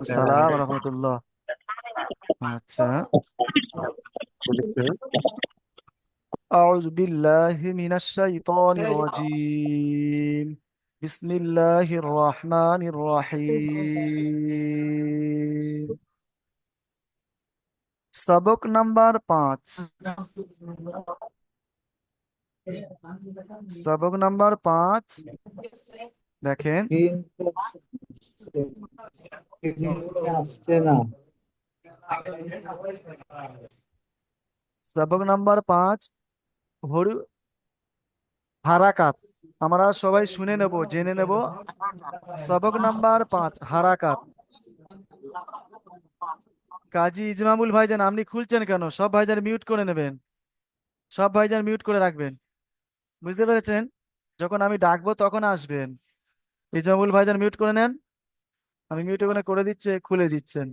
আসসালাম রহমতুল্লাহ। আচ্ছা, আউযু বিল্লাহি মিনাশ শাইতানির রাজীম। বিসমিল্লাহির রহমানির রহিম। সবক নাম্বার 5। সবক নাম্বার 5 দেখেন। আসছে না। সবক নাম্বার 5 হরু হারাকাত। আমরা সবাই শুনে নেব, জেনে নেব। সবক নাম্বার 5 হারাকাত। কাজী ইজমামুল ভাইজান, আপনি খুলছেন কেন? সব ভাইজান মিউট করে নেবেন। সব ভাইজান মিউট করে রাখবেন। বুঝতে পেরেছেন? যখন আমি ডাকবো তখন আসবেন। ইজমামুল ভাইজান মিউট করে নেন। আমি মিউট ওখানে করে দিচ্ছে, খুলে দিচ্ছেন।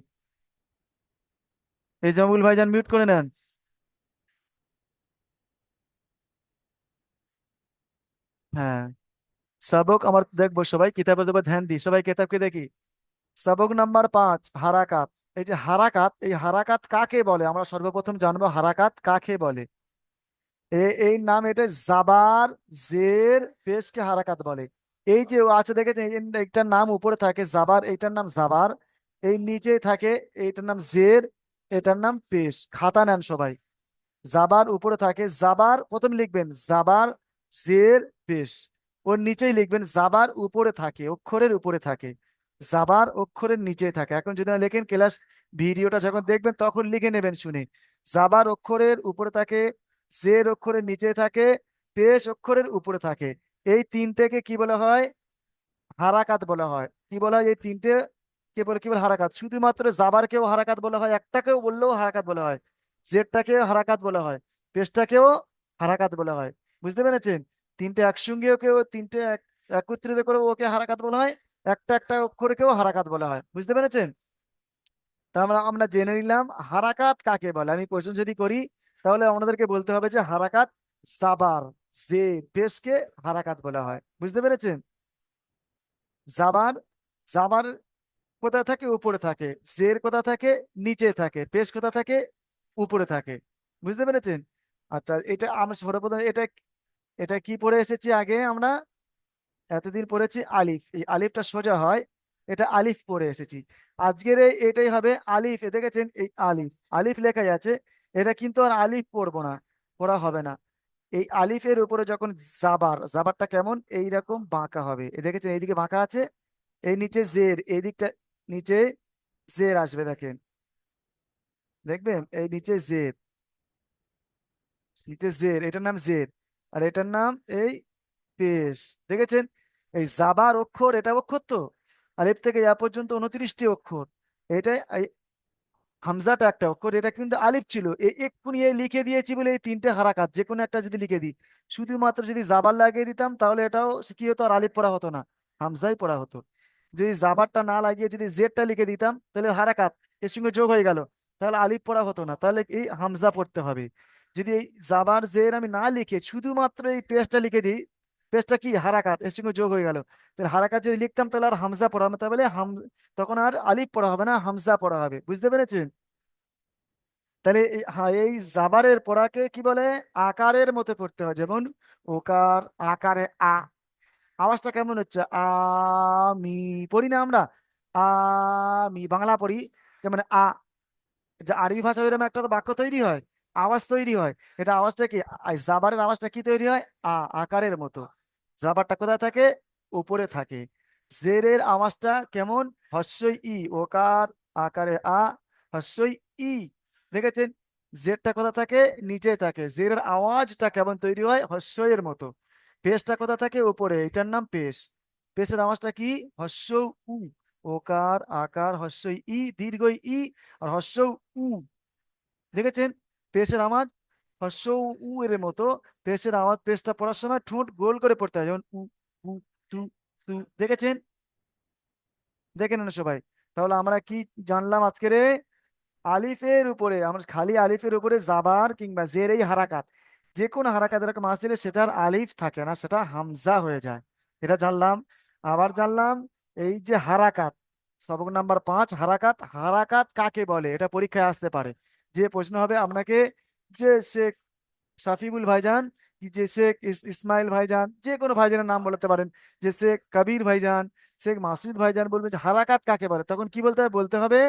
ইজমামুল ভাইজান মিউট করে নেন। হ্যাঁ, সবক আমার দেখবো, সবাই কিতাবের উপর ধ্যান দিই, সবাই কিতাবকে দেখি। সবক নাম্বার 5 হারাকাত। এই যে হারাকাত, এই হারাকাত কাকে বলে আমরা সর্বপ্রথম জানবো। হারাকাত কাকে বলে? এই নাম, এটা জাবার জের পেশকে হারাকাত বলে। এই যে ও আছে দেখেছেন, এইটার নাম উপরে থাকে জাবার, এইটার নাম জাবার। এই নিচে থাকে এইটার নাম জের, এটার নাম পেশ। খাতা নেন সবাই। জাবার উপরে থাকে, জাবার প্রথম লিখবেন জাবার জের পেশ। ওর নিচেই লিখবেন জাবার উপরে থাকে, অক্ষরের উপরে থাকে। জাবার অক্ষরের নিচে থাকে। এখন যদি না লেখেন, ক্লাস ভিডিওটা যখন দেখবেন তখন লিখে নেবেন শুনে। জাবার অক্ষরের উপরে থাকে, জের অক্ষরের নিচে থাকে, পেশ অক্ষরের উপরে থাকে। এই তিনটেকে কি বলা হয়? হারাকাত বলা হয়। কি বলা হয় এই তিনটে? কি বলে? হারাকাত। শুধুমাত্র জাবারকেও হারাকাত বলা হয়, একটাকেও বললেও হারাকাত বলা হয়। জেডটাকেও হারাকাত বলা হয়, পেশটাকেও হারাকাত বলা হয়। বুঝতে পেরেছেন? তিনটে একসঙ্গে কেউ তিনটে একত্রিত করে ওকে হারাকাত বলা হয়। একটা একটা অক্ষরকেও হারাকাত বলা হয়। বুঝতে পেরেছেন? তা আমরা আমরা জেনে নিলাম হারাকাত কাকে বলে। আমি কোশ্চেন যদি করি, তাহলে আমাদেরকে বলতে হবে যে হারাকাত জাবার জে পেশকে হারাকাত বলা হয়। বুঝতে পেরেছেন? জাবার, জাবার কোথায় থাকে? উপরে থাকে। জের কোথায় থাকে? নিচে থাকে। পেশ কোথায় থাকে? উপরে থাকে। বুঝতে পেরেছেন? আচ্ছা, এটা আমরা সর্বপ্রথম এটা এটা কি পড়ে এসেছি আগে আমরা? এতদিন পড়েছি আলিফ। এই আলিফটা সোজা হয়, এটা আলিফ পড়ে এসেছি। আজকের এটাই হবে আলিফ। এ দেখেছেন এই আলিফ, আলিফ লেখাই আছে। এটা কিন্তু আর আলিফ পড়বো না, পড়া হবে না। এই আলিফের উপরে যখন জাবার, জাবারটা কেমন এইরকম বাঁকা হবে। এ দেখেছেন এইদিকে বাঁকা আছে। এই নিচে জের, এই দিকটা নিচে জের আসবে দেখেন। দেখবেন এই নিচে জের, নিচে জের, এটার নাম জের। আর এটার নাম এই পেশ। দেখেছেন? এই জাবার অক্ষর, এটা অক্ষর তো। আর এর থেকে ইয়া পর্যন্ত 29টি অক্ষর। এটা হামজাটা একটা অক্ষর, এটা কিন্তু আলিফ ছিল। এই এক্ষুনি এই লিখে দিয়েছি বলে এই তিনটে হারাকাত যে কোনো একটা যদি লিখে দিই, শুধুমাত্র যদি জাবার লাগিয়ে দিতাম তাহলে এটাও কি হতো? আর আলিফ পড়া হতো না, হামজাই পড়া হতো। যদি জাবারটা না লাগিয়ে যদি জেডটা লিখে দিতাম তাহলে হারাকাত এর সঙ্গে যোগ হয়ে গেল, তাহলে আলিফ পড়া হতো না, তাহলে এই হামজা পড়তে হবে। যদি এই জাবার জের আমি না লিখে শুধুমাত্র এই পেজটা লিখে দিই, পেজটা কি হারাকাত এর সঙ্গে যোগ হয়ে গেল, তাহলে হারাকাত যদি লিখতাম তাহলে আর হামজা পড়া হবে না, তাহলে তখন আর আলিফ পড়া হবে না, হামজা পড়া হবে। বুঝতে পেরেছেন? তাহলে হ্যাঁ, এই জাবারের পড়াকে কি বলে? আকারের মতো পড়তে হয়। যেমন ওকার আকারে আওয়াজটা কেমন হচ্ছে? আমি পড়ি না আমরা? আমি বাংলা পড়ি, যেমন যে আরবি ভাষা এরকম একটা তো বাক্য তৈরি হয়, আওয়াজ তৈরি হয়। এটা আওয়াজটা কি? জাবারের আওয়াজটা কি তৈরি হয়? আকারের মতো। জাবারটা কোথায় থাকে? উপরে থাকে। জেরের আওয়াজটা কেমন? হস্যই ই, ওকার আকারে হস্যই ই। দেখেছেন? জেরটা কোথা থাকে? নিচে থাকে। জেরের আওয়াজটা কেমন তৈরি হয়? হস্যইয়ের মতো। পেশটা কোথা থাকে? উপরে, এটার নাম পেশ। পেশের আওয়াজটা কি? হস্য উ, ওকার আকার হস্যই ই, দীর্ঘই ই, আর হস্য উ। দেখেছেন? পেশের আওয়াজ হস্য উ এর মতো। পেশের আওয়াজ, পেশটা পড়ার সময় ঠোঁট গোল করে পড়তে হয়, যেমন উ, উ, তু, তু। দেখেছেন? দেখে নেন সবাই। তাহলে আমরা কি জানলাম আজকে রে? আলিফের উপরে, আমরা খালি আলিফের উপরে জাবার কিংবা জের এই হারাকাত, যে কোনো হারাকাত এরকম আসলে সেটার আলিফ থাকে না, সেটা হামজা হয়ে যায়। এটা জানলাম। আবার জানলাম এই যে হারাকাত, সবক নাম্বার 5 হারাকাত। হারাকাত কাকে বলে, এটা পরীক্ষায় আসতে পারে। যে প্রশ্ন হবে আপনাকে, যে শেখ শাফিউল ভাইজান, কি যে শেখ ইসমাইল ভাইজান, যে কোনো ভাইজানের নাম বলতে পারেন, যে শেখ কবির ভাইজান, শেখ মাসুদ ভাইজান, বলবেন যে হারাকাত কাকে বলে, তখন কি বলতে হবে? বলতে হবে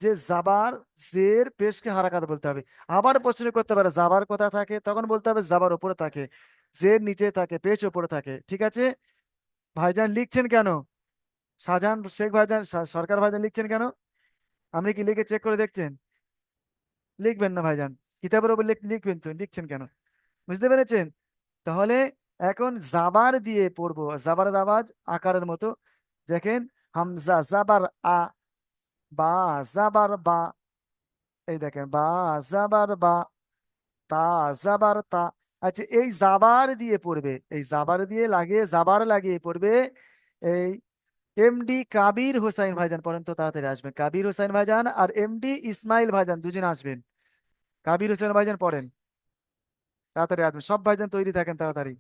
যে জাবার জের পেশকে হারাকাত বলতে হবে। আবার প্রশ্ন করতে পারে জাবার কোথায় থাকে, তখন বলতে হবে জাবার উপরে থাকে, জের নিচে থাকে, পেশ উপরে থাকে। ঠিক আছে? ভাইজান লিখছেন কেন? শাহজাহান শেখ ভাইজান, সরকার ভাইজান লিখছেন কেন? আপনি কি লিখে চেক করে দেখছেন? লিখবেন না ভাইজান, কিতাবের উপর লিখবেন তো, লিখছেন কেন? বুঝতে পেরেছেন? তাহলে এখন জাবার দিয়ে পড়বো, জাবারের আওয়াজ আকারের মতো। দেখেন, হামজা জাবার আ, বা জাবার বা, এই দেখেন বা জাবার বা, তা জাবার তা। আচ্ছা, এই জাবার দিয়ে পড়বে, এই জাবার দিয়ে লাগিয়ে, জাবার লাগিয়ে পড়বে এই এমডি কাবির হোসাইন ভাইজান। পড়েন তো, তাড়াতাড়ি আসবেন। কাবির হোসেন ভাইজান আর এমডি ইসমাইল ভাইজান দুজন আসবেন। কাবির হোসেন ভাইজান পড়েন, তাড়াতাড়ি আসবেন। সব ভাইজান তৈরি থাকেন তাড়াতাড়ি।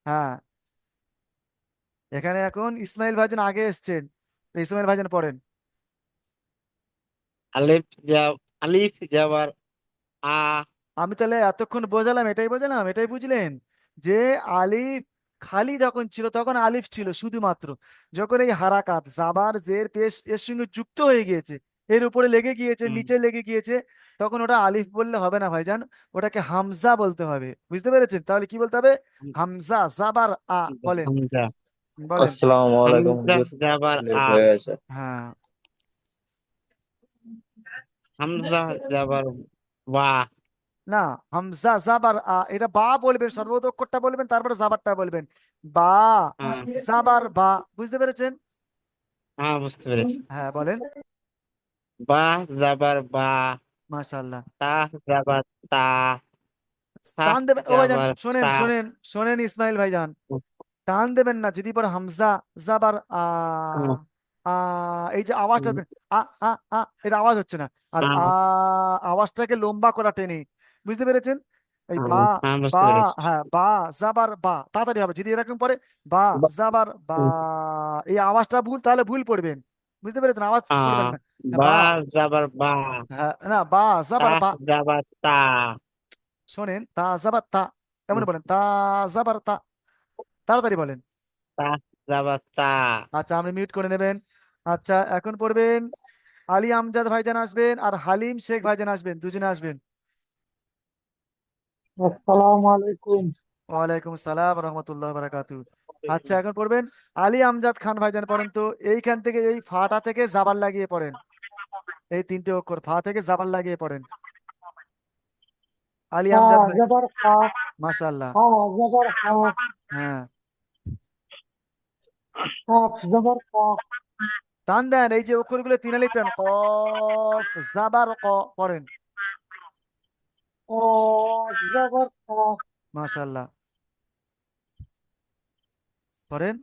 হ্যাঁ, এখানে এখন ইসমাইল ভাইজান আগে এসছেন, ইসমাইল ভাইজান পড়েন। আলিফ যা আলিফ যাবার আ। আমি তাহলে এতক্ষণ বোঝালাম, এটাই বোঝালাম, এটাই বুঝলেন যে আলিফ খালি যখন ছিল তখন আলিফ ছিল শুধুমাত্র। যখন এই হারাকাত জাবার জের পেশ এর সঙ্গে যুক্ত হয়ে গিয়েছে, এর উপরে লেগে গিয়েছে, হুম, নিচে লেগে গিয়েছে, তখন ওটা আলিফ বললে হবে না ভাইজান, ওটাকে হামজা বলতে হবে। বুঝতে পেরেছেন? তাহলে কি বলতে হবে? হামজা জাবার আ। বলেন, হামজা। বলেন। আসসালামু আলাইকুম হামজা হুজুর, যাবার ক্লিয়ার আ। হয়ে আছে। হ্যাঁ, হামজা যাবার বা। না, হামজা জাবার আ, এটা বা বলবেন, সর্বপ্রথম অক্ষরটা বলবেন, তারপরে জাবারটা বলবেন। বা হ্যাঁ, জাবার বা। বুঝতে পেরেছেন? হ্যাঁ, বুঝতে পেরেছি। হ্যাঁ, বলেন। বা যাবার বা। মাশাআল্লাহ। তা যাবার তা। সা টান দেবেন ও ভাইজান, যাবার শোনেন সা। শোনেন শোনেন ইসমাইল ভাইজান, টান দেবেন না। যদি পরে হামজা জাবার আ, হুম, আ, এই যে আওয়াজটা হুম, আ, আ, আ, এটা আওয়াজ হচ্ছে না। আর হ্যাঁ, আওয়াজটাকে লম্বা করা টেনে। বুঝতে পেরেছেন? এই বা, হ্যাঁ, বা, বুঝতে পেরেছি। হ্যাঁ বা জাবার বা, তাড়াতাড়ি হবে। যদি এরকম পরে বা বা- জাবার বা, হুম, এই আওয়াজটা ভুল, তাহলে ভুল পড়বেন। বুঝতে পেরেছেন? আওয়াজ আ। পড়বেন না। হ্যাঁ, বা বা, যাবার বা। হ্যাঁ না, বা তা জাবার বা। যাবার তা। শোনেন, তা জাবার তা, কেমন বলেন? তা জাবার তা, তাড়াতাড়ি বলেন। তা যাবার তা। আচ্ছা, আপনি মিউট করে নেবেন। আচ্ছা, এখন পড়বেন আলী আমজাদ ভাইজান আসবেন আর হালিম শেখ ভাইজান আসবেন, দুজনে আসবেন। আসসালামু আলাইকুম। ওয়ালাইকুম আসসালাম রহমতুল্লাহ বারাকাতু। আচ্ছা, এখন পড়বেন আলী আমজাদ খান ভাইজান। পড়েন তো, এইখান থেকে এই ফাটা থেকে জাবার লাগিয়ে পড়েন, এই তিনটে অক্ষর ফা থেকে জাবার লাগিয়ে পড়েন। আলী কা আমজাদ ভাই, জবর কা, মাশাআল্লাহ। হা জবর হা, হ্যাঁ, কাফ জবর কা, টান দেন, এই যে অক্ষরগুলো তিনালি টান, কফ জাবার ক। পড়েন, কফ জবর কা, মাশাআল্লাহ। পড়েন।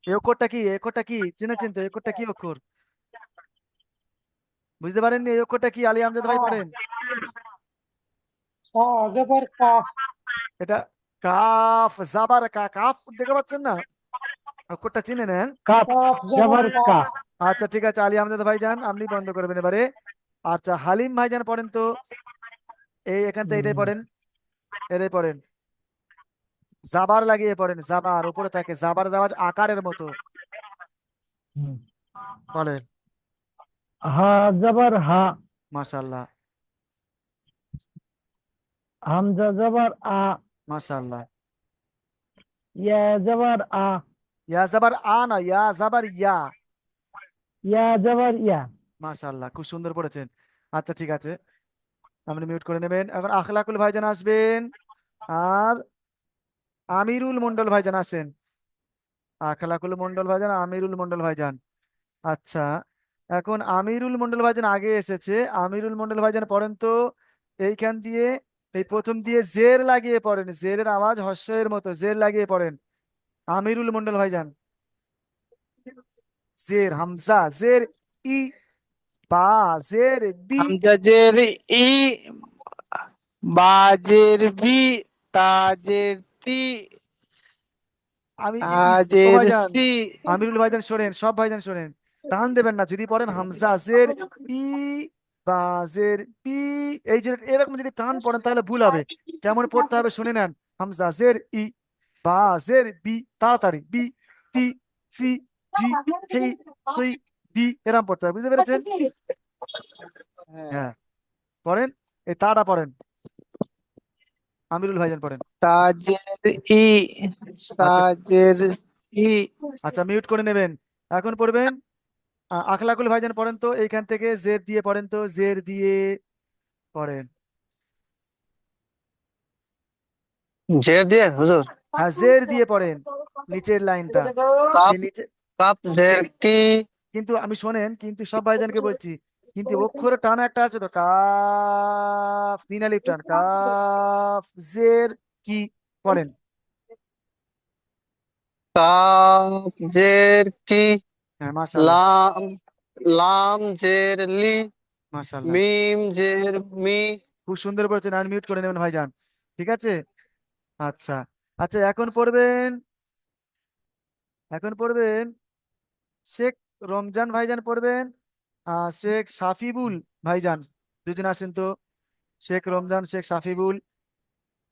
এই অক্ষরটা কি? এই অক্ষরটা কি চিনেছেন তো? এই অক্ষরটা কি অক্ষর? বুঝতে পারেননি এই অক্ষরটা কি? আলী আমজাদ ভাই হা, পড়েন। কা জবর কা, এটা কাফ জাবার কা। কাফ দেখতে পাচ্ছেন না? অক্ষরটা চিনে নেন। কাফ জবর কা। আচ্ছা, ঠিক আছে, আলী আমজাদ ভাইজান আপনি বন্ধ করবেন এবারে। আচ্ছা, হালিম ভাইজান পড়েন তো, এই এখান থেকে এটাই পড়েন, এটাই পড়েন। জাবার লাগিয়ে পড়েন, জাবার উপরে থাকে, জাবার দেওয়াজ আকারের মতো। বলেন, হা জবর হা, মাশাআল্লাহ, হামজা জবর আ, মাশাআল্লাহ। ইয়া জবর আ, ইয়া জাবার আ না, ইয়া জাবার ইয়া। ইয়া জবর ইয়া। মাশাআল্লাহ, খুব সুন্দর পড়েছেন। আচ্ছা, ঠিক আছে, আপনি মিউট করে নেবেন। এখন আখলাকুল ভাইজান আসবেন আর আমিরুল মন্ডল ভাইজান আসেন। আখলাকুল মন্ডল ভাইজান, আমিরুল মন্ডল ভাইজান। আচ্ছা, এখন আমিরুল মন্ডল ভাইজান আগে এসেছে। আমিরুল মন্ডল ভাইজান পড়েন তো, এইখান দিয়ে এই প্রথম দিয়ে জের লাগিয়ে পড়েন, জেরের আওয়াজ হর্ষের মতো, জের লাগিয়ে পড়েন। আমিরুল মন্ডল ভাইজান, জের হামজা জের ই, বা জের বি। হামজাজের ই, বাজের বি, তাজের তি, আমি ও তাজের ভাইজান, সি আমিরুল ভাইজান শোনেন, সব ভাইজান শোনেন, টান দেবেন না। যদি পড়েন হামজা জের ই বা জের পি, এই যে এরকম যদি টান পড়েন তাহলে ভুল হবে। কেমন পড়তে হবে শুনে নেন। হামজা জের ই বা জের বি, তাড়াতাড়ি বি, তি, সি, জি, হি, সি, ডি, এরকম পড়তে হবে, বুঝতে পেরেছেন? হ্যাঁ, হ্যাঁ, পড়েন, এই তাটা পড়েন, আমিরুল ভাইজান পড়েন। তাজের ই আচ্ছা, তাজের ই আচ্ছা মিউট করে নেবেন। এখন পড়বেন আখলাকুল ভাইজান পড়েন তো, এইখান থেকে জের দিয়ে পড়েন তো, জের দিয়ে পড়েন। জের দিয়ে হুজুর। হ্যাঁ, জের দিয়ে পড়েন নিচের লাইনটা, যে কাপ নিচে। কাপ জের কি কিন্তু আমি শোনেন, কিন্তু সব ভাইজানকে বলছি, কিন্তু অক্ষরে টান একটা আছে তো, কাফ, তিন আলিফ টান, কাফ জের কি, পড়েন। কাপ জের কি হ্যাঁ, মাশাআল্লাহ, লাম লাম জের লি মাশাআল্লাহ, মিম জের মি। খুব সুন্দর বলেছেন। আর মিউট করে নেবেন ভাইজান, ঠিক আছে? আচ্ছা, আচ্ছা, এখন পড়বেন, এখন পড়বেন শেখ রমজান ভাইজান পড়বেন, শেখ সাফিবুল ভাইজান, দুজন আসেন তো, শেখ রমজান, শেখ সাফিবুল।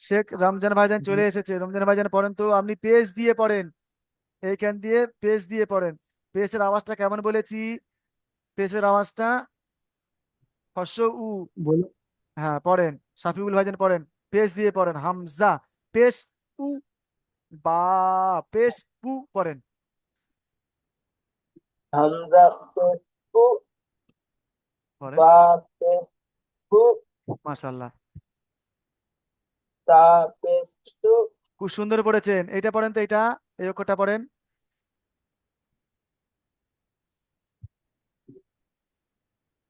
শেখ রমজান ভাইজান চলে এসেছে, রমজান ভাইজান পড়েন তো, আপনি পেজ দিয়ে পড়েন, এইখান দিয়ে পেজ দিয়ে পড়েন। পেজের আওয়াজটা কেমন বলেছি? পেজের আওয়াজটা হর্ষ উ। বলুন। হ্যাঁ, পড়েন, সাফিউল ভাইজান পড়েন, পেজ দিয়ে পড়েন, হামজা পেশ উ বা পেশ উ পড়েন। হামজা পেশ উ, পড়েন, বা পেশ উ, মাশাআল্লাহ, তা পেশ তু, খুব সুন্দর পড়েছেন। এইটা পড়েন তো, এইটা, এই অক্ষরটা পড়েন,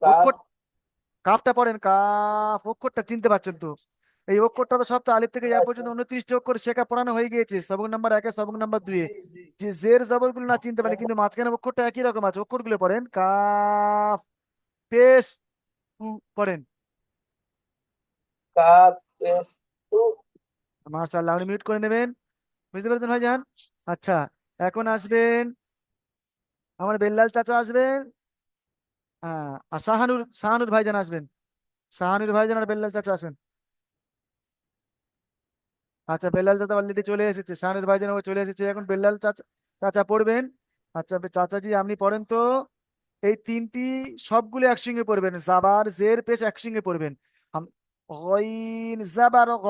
কাফ অক্ষর, কাফটা পড়েন, কাফ অক্ষরটা চিনতে পারছেন তো? এই অক্ষরটা তো সব তো আলিফ থেকে ইয়া পর্যন্ত 29টি অক্ষর শেখা পড়ানো হয়ে গিয়েছে, সবক নাম্বার 1 সবক নাম্বার 2 এ। যে জের জবর গুলো না চিনতে পারেন, কিন্তু মাঝখানে অক্ষরটা একই রকম আছে, অক্ষরগুলো পড়েন, কাফ পেশ উ পড়েন। কাফ পেশ তু। মাশাআল্লাহ, আপনি মিউট করে নেবেন, বুঝতে পেরেছেন ভাইজান? আচ্ছা, এখন আসবেন আমার বেল্লাল চাচা আসবেন, আর শাহানুর, শাহানুর ভাইজান আসবেন, শাহানুর ভাইজান আর বেল্লাল চাচা আসেন। আচ্ছা, বেল্লাল চাচা অলরেডি চলে এসেছে, শাহানুর ভাইজান ও চলে এসেছে, এখন বেল্লাল চাচা, চাচা পড়বেন। আচ্ছা, চাচাজি আপনি পড়েন তো, এই তিনটি সবগুলো একসঙ্গে পড়বেন, জাবার জের পেশ একসঙ্গে পড়বেন। গইন জাবার গ,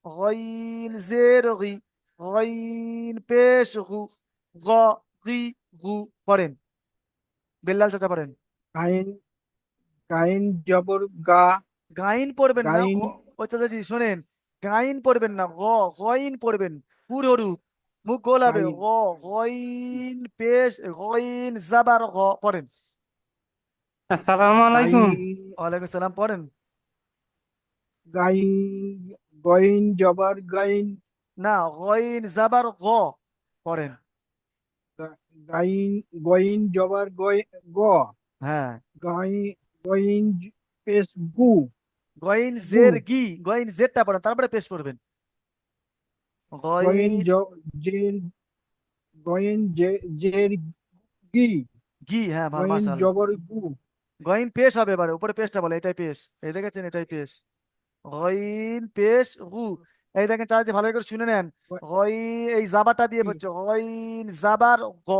গইন জের গি, গইন পেশ গু, গ, গি, গু, পড়েন, বেল্লাল চাচা পড়েন। গাইন গাইন জবর গা। গাইন পড়বেন না, গাইন ও চাচাজি শোনেন, গাইন পড়বেন না, গইন পড়বেন, পুরো মুখ গোলাবে, গাইন গইন পেশ, গইন জাবার গ, পড়েন। আসসালামু আলাইকুম। গাইন ওয়ালাইকুম সালাম, পড়েন। গাইন গইন জবর গাইন। না, গইন জাবার গ, পড়েন। গাইন গইন জবর গই গ। হ্যাঁ, গাইন গইন পেশ গু। গইন গু জের গি, গইন জেরটা পড়েন, তারপরে পেশ পড়বেন। গইন গইন জের গইন জের গি। গি, হ্যাঁ গইন মাশাআল্লাহ। জবর গু। গইন পেশ হবে এবারে, উপরে পেশটা বলে, এটাই পেশ, এই দেখেছেন, এটাই পেশ, গইন পেশ গু। এই দেখেন চাচা, ভালো করে শুনে নেন, গই, এই জাবারটা দিয়ে গি বলছে, গইন জাবার গ।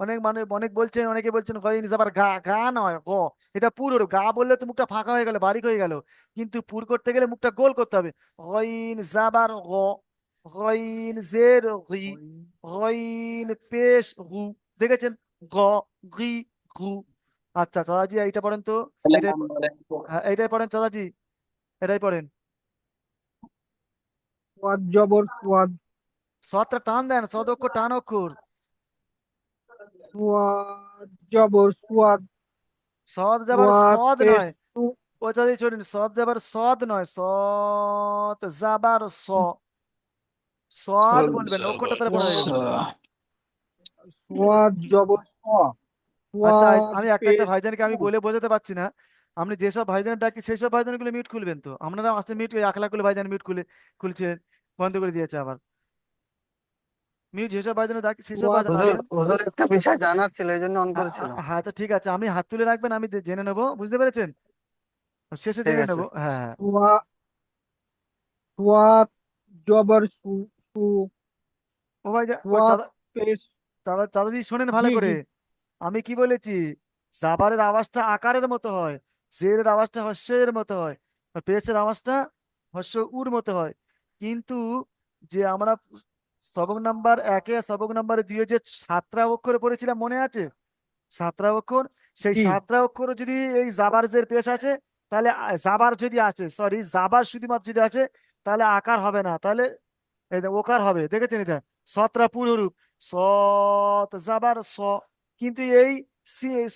অনেক মানে অনেক বলছেন, অনেকে বলছেন গইন জাবার গা, গা নয় গ। এটা পুরো গা বললে তো মুখটা ফাঁকা হয়ে গেল, বারিক হয়ে গেল, কিন্তু পুর করতে গেলে মুখটা গোল করতে হবে। গইন জাবার গ, গইন জের গি, গইন গইন পেশ গু, দেখেছেন, গ, গি, গু। আচ্ছা চাচাজি, এইটা পড়েন তো, এটাই হ্যাঁ, এইটাই পড়েন চাচাজি, এটাই পড়েন। সোয়াদ জবর সোয়াদ। সদটা টান দেন, সদ অক্ষর টান অক্ষর, সোয়াদ জবর সোয়াদ। সদ যাবার সোয়াদ সদ পেশ নয়, সু। ও চাচাজি শুনুন, সদ যাবার সদ নয়, সদ যাবার সদ বলবেন, অক্ষরটা তাহলে পড়ে হয়ে গেল। সোয়াদ জবর স। আচ্ছা, সোয়াদ আমি একটা একটা পেশ ভাইজানকে সু। আমি বলে বোঝাতে পারছি না, আপনি যেসব ভাইজান ডাকি সেই সব ভাইজানগুলো মিউট খুলবেন তো, আপনারা আসলে মিউট, আখলাকুল ভাইজান মিউট খুলে খুলছে, বন্ধ করে দিয়েছে আবার। মিউট যেসব ভাইজান সেসব সোয়াদ ভাইজান হুজুর আছেন। হুজুর একটা বিষয় জানার ছিল এই জন্য অন করেছিলাম। হ্যাঁ তো ঠিক আছে, আমি হাত তুলে রাখবেন, আমি জেনে নেবো, বুঝতে পেরেছেন? শেষে ঠিক জেনে আছে। নেবো, হ্যাঁ হ্যাঁ। সোয়া সোয়াদ জবর সু সু ও ভাই ও সোয়াদ চাচা, পেশ চাচাজি শোনেন ভালো জি করে। জি আমি কি বলেছি? জাবারের আওয়াজটা আকারের মতো হয়, জেরের আওয়াজটা হর্ষের মতো হয়, আর পেশের আওয়াজটা হর্ষ উর মতো হয়। কিন্তু যে আমরা সবক নাম্বার একে আর সবক নাম্বার দুইয়ে যে সাতটা অক্ষরে পড়েছিলাম মনে আছে? সাতটা অক্ষর, সেই জি সাতটা অক্ষর যদি এই জাবার জের পেশ আছে, তাহলে জাবার যদি আছে, সরি জাবার শুধুমাত্র যদি আছে, তাহলে আকার হবে না, তাহলে এই যে ওকার হবে, দেখেছেন এটা? সতরা পুরোরূপ, সত জাবার স। কিন্তু এই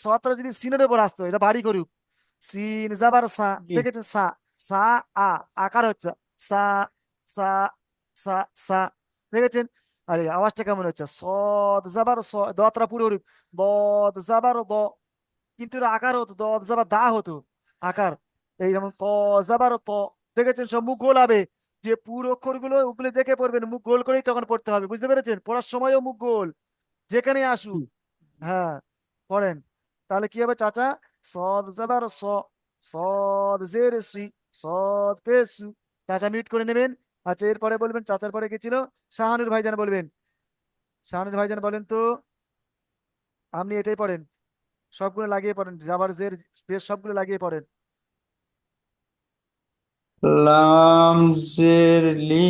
সতরা যদি সিনের উপর আসতো, এটা বাড়ি করুক, সিন জাবার সা, জি দেখেছেন? সা, সা, আ, আকার হচ্ছে সা, সা, সা, সা, দেখেছেন? আরে আওয়াজটা কেমন হচ্ছে? সদ জাবার স, দতরা পুরোরূপ, দদ জাবার দ, কিন্তু এটা আকার হতো, দদ জাবার দা হতো আকার। এই যেমন ত জাবার ত, দেখেছেন? সব মুখ গোলাবে, যে পুরো অক্ষরগুলো ওগুলো দেখে পড়বেন, মুখ গোল করেই তখন পড়তে হবে, বুঝতে পেরেছেন? পড়ার সময়ও মুখ গোল, যেখানে জি আসুক। হ্যাঁ, পড়েন। তাহলে কি হবে চাচা? সদ জাবার স, সদ জের সি, সদ পেসু। চাচা মিউট করে নেবেন। আচ্ছা, এরপরে বলবেন চাচার পরে কি ছিল? শাহানুর ভাইজান বলবেন। শাহানুর ভাইজান বলেন তো, আপনি এটাই পড়েন, সবগুলো লাগিয়ে পড়েন, জাবার জের পেশ সবগুলো লাগিয়ে পড়েন। লাম জের লি,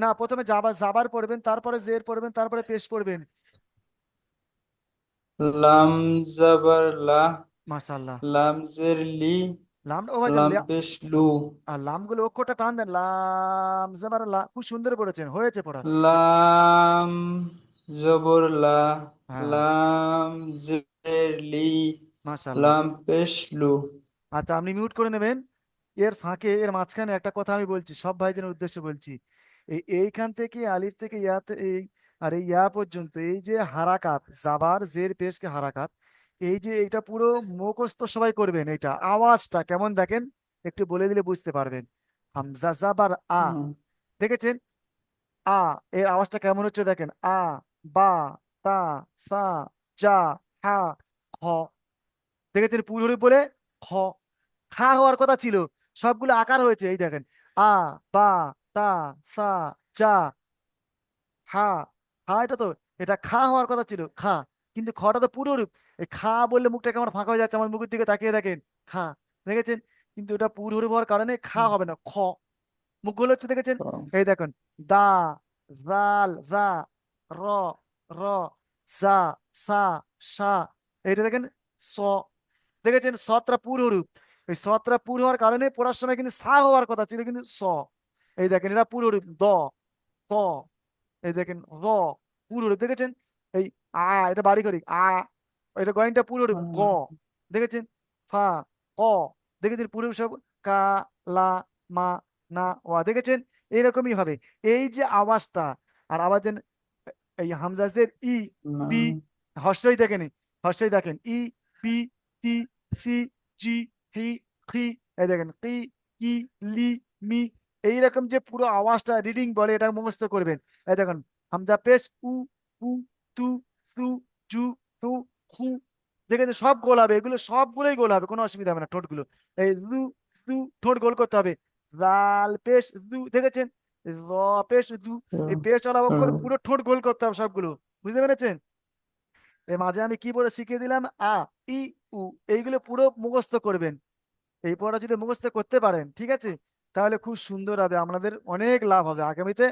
না, প্রথমে জাবার জাবার পড়বেন, তারপরে জের পড়বেন, তারপরে পেশ পড়বেন। লাম জাবার লা, মাশাআল্লাহ। লাম জের লি, লাম, ও ভাইজান লাম পেশ লু, আর লামগুলো অক্ষরটা টান দেন, লাম জাবার লা, খুব সুন্দর পড়েছেন, হয়েছে পড়া। লাম জবর লা, হ্যাঁ, লাম জের লি, মাশাআল্লাহ। লাম পেশ লু। আচ্ছা, আপনি মিউট করে নেবেন। এর ফাঁকে, এর মাঝখানে একটা কথা আমি বলছি, সব ভাইদের উদ্দেশ্যে বলছি। এইখান থেকে আলিফ থেকে ইয়াতে এই, আর এই ইয়া পর্যন্ত, এই যে হারাকাত, জাবার জের পেশকে হারাকাত, এই যে এটা পুরো মুখস্থ সবাই করবেন। এটা আওয়াজটা কেমন দেখেন, একটু বলে দিলে বুঝতে পারবেন। হামজা জাবার আ, দেখেছেন? আ, এর আওয়াজটা কেমন হচ্ছে দেখেন, আ, বা, তা, সা, জা, হা, খ, দেখেছেন? পুরোপুরি বলে খ, খা হওয়ার কথা ছিল, সবগুলো আকার হয়েছে, এই দেখেন। আ, বা, তা, সা, জা, হা, হা, এটা তো, এটা খা হওয়ার কথা ছিল, খা, কিন্তু খটা তো পুরো রূপ। এই খা বললে মুখটা কেমন ফাঁকা হয়ে যাচ্ছে, আমার মুখের দিকে তাকিয়ে দেখেন, খা, দেখেছেন? কিন্তু এটা পুরো রূপ হওয়ার কারণে খা হবে না, খ, মুখগুলো হচ্ছে, দেখেছেন? এই দেখুন, দা, জাল, জা, র, র, জা, সা, সা, এইটা দেখেন, স, দেখেছেন? সতরা পুরো রূপ। এই সতরা পুরো হওয়ার কারণে পড়ার সময় কিন্তু সা হওয়ার কথা ছিল, কিন্তু স। এই দেখেন, এটা পুরো রূপ, দ, ত, এই দেখেন র, পুরো রূপ, দেখেছেন? এই আ, এটা বাড়ি করি আ, এটা গয়নটা পুরো রূপ, গ, দেখেছেন? ফা, ক, দেখেছেন? পুরো সব, কা, লা, মা, না, ওয়া, দেখেছেন? এইরকমই হবে এই যে আওয়াজটা। আর আবার যেন এই হামজাজের ই, পি, হর্ষই দেখেন, হর্ষই দেখেন, ই, পি, টি, সি, জি, হি, খি, এই দেখেন কি, কি, লি, মি, এইরকম যে পুরো আওয়াজটা রিডিং বলে, এটা মুখস্থ করবেন। এই দেখেন, হামজা পেশ উ, উ, তু, সু, জু, হু, হু, দেখেছেন? সব গোল হবে, এগুলো সবগুলোই গোল হবে, কোনো অসুবিধা হবে না। ঠোঁটগুলো এই জু, জু, ঠোঁট গোল করতে হবে। লাল পেশ জু, দেখেছেন? র পেশ জু, এই পেশ ওয়ালা অক্ষর পুরো ঠোঁট গোল করতে হবে সবগুলো, বুঝতে পেরেছেন? এর মাঝে আমি কি বলে শিখিয়ে দিলাম, আ, ই, উ, এইগুলো পুরো মুখস্থ করবেন। এই পড়া যদি মুখস্থ করতে পারেন, ঠিক আছে, তাহলে খুব সুন্দর হবে, আপনাদের অনেক লাভ হবে আগামীতে।